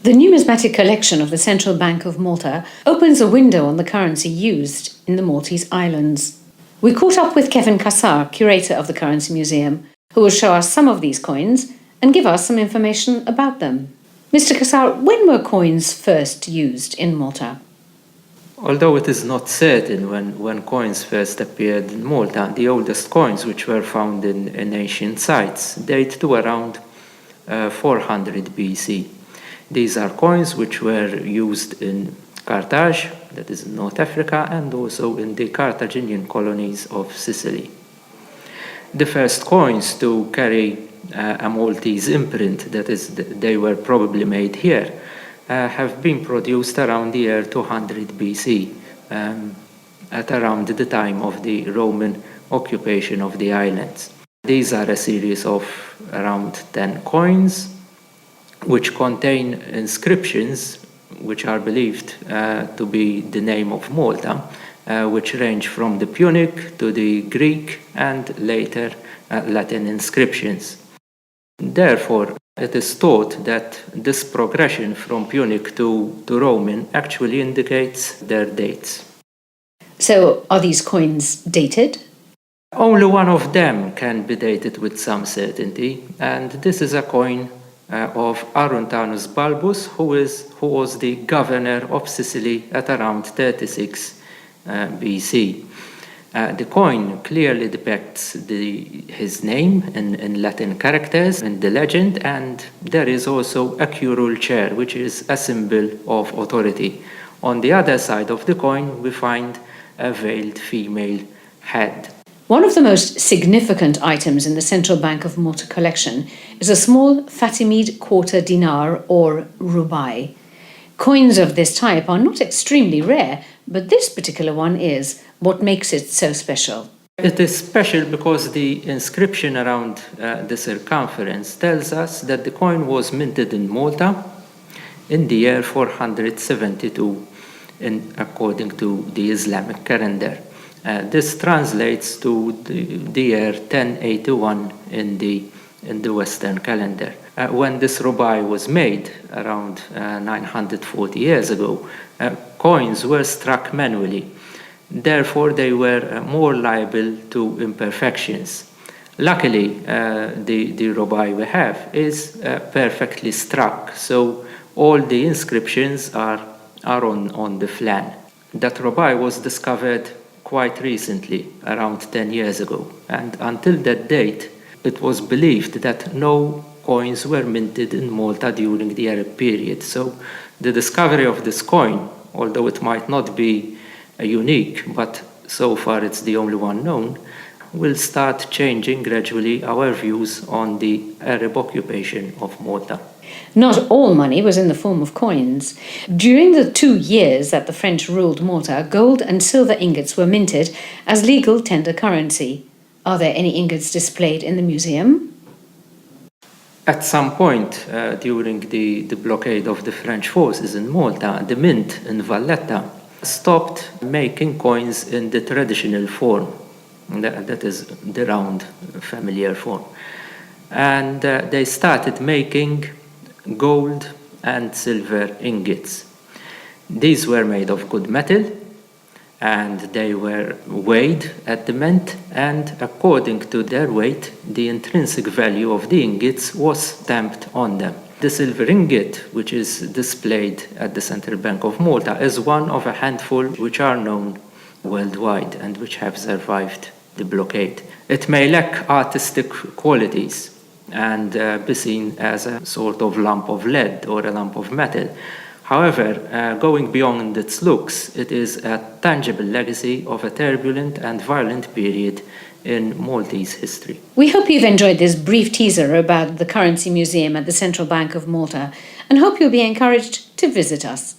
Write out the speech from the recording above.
The numismatic collection of the Central Bank of Malta opens a window on the currency used in the Maltese islands. We caught up with Kevin Kassar, curator of the Currency Museum, who will show us some of these coins and give us some information about them. Mr. Kassar, when were coins first used in Malta? Although it is not certain when coins first appeared in Malta, the oldest coins which were found in ancient sites date to around 400 BC. These are coins which were used in Carthage, that is in North Africa, and also in the Carthaginian colonies of Sicily. The first coins to carry a Maltese imprint, that is, they were probably made here, have been produced around the year 200 BC, at around the time of the Roman occupation of the islands. These are a series of around 10 coins which contain inscriptions which are believed to be the name of Malta, which range from the Punic to the Greek and later Latin inscriptions. Therefore, it is thought that this progression from Punic to Roman actually indicates their dates. So, are these coins dated? Only one of them can be dated with some certainty, and this is a coin of Aruntanus Balbus, who was the governor of Sicily at around 36 BC. The coin clearly depicts his name in Latin characters in the legend, and there is also a curule chair, which is a symbol of authority. On the other side of the coin, we find a veiled female head. One of the most significant items in the Central Bank of Malta collection is a small Fatimid quarter dinar or rubai. Coins of this type are not extremely rare, but this particular one is. What makes it so special? It is special because the inscription around the circumference tells us that the coin was minted in Malta in the year 472, according to the Islamic calendar. This translates to the year 1081 in the Western calendar. When this rubai was made around 940 years ago, coins were struck manually. Therefore, they were more liable to imperfections. Luckily, the rubai we have is perfectly struck, so all the inscriptions are on the flan. That rubai was discovered quite recently, around 10 years ago, and until that date, it was believed that no coins were minted in Malta during the Arab period. So the discovery of this coin, although it might not be unique, but so far it's the only one known, will start changing gradually our views on the Arab occupation of Malta. Not all money was in the form of coins. During the 2 years that the French ruled Malta, gold and silver ingots were minted as legal tender currency. Are there any ingots displayed in the museum? At some point during the blockade of the French forces in Malta, the mint in Valletta stopped making coins in the traditional form, that is the round, familiar form. And they started making gold and silver ingots. These were made of good metal, and they were weighed at the mint, and according to their weight, the intrinsic value of the ingots was stamped on them. The silver ingot, which is displayed at the Central Bank of Malta, is one of a handful which are known worldwide and which have survived the blockade. It may lack artistic qualities and be seen as a sort of lump of lead or a lump of metal. However, going beyond its looks, it is a tangible legacy of a turbulent and violent period in Maltese history. We hope you've enjoyed this brief teaser about the Currency Museum at the Central Bank of Malta and hope you'll be encouraged to visit us.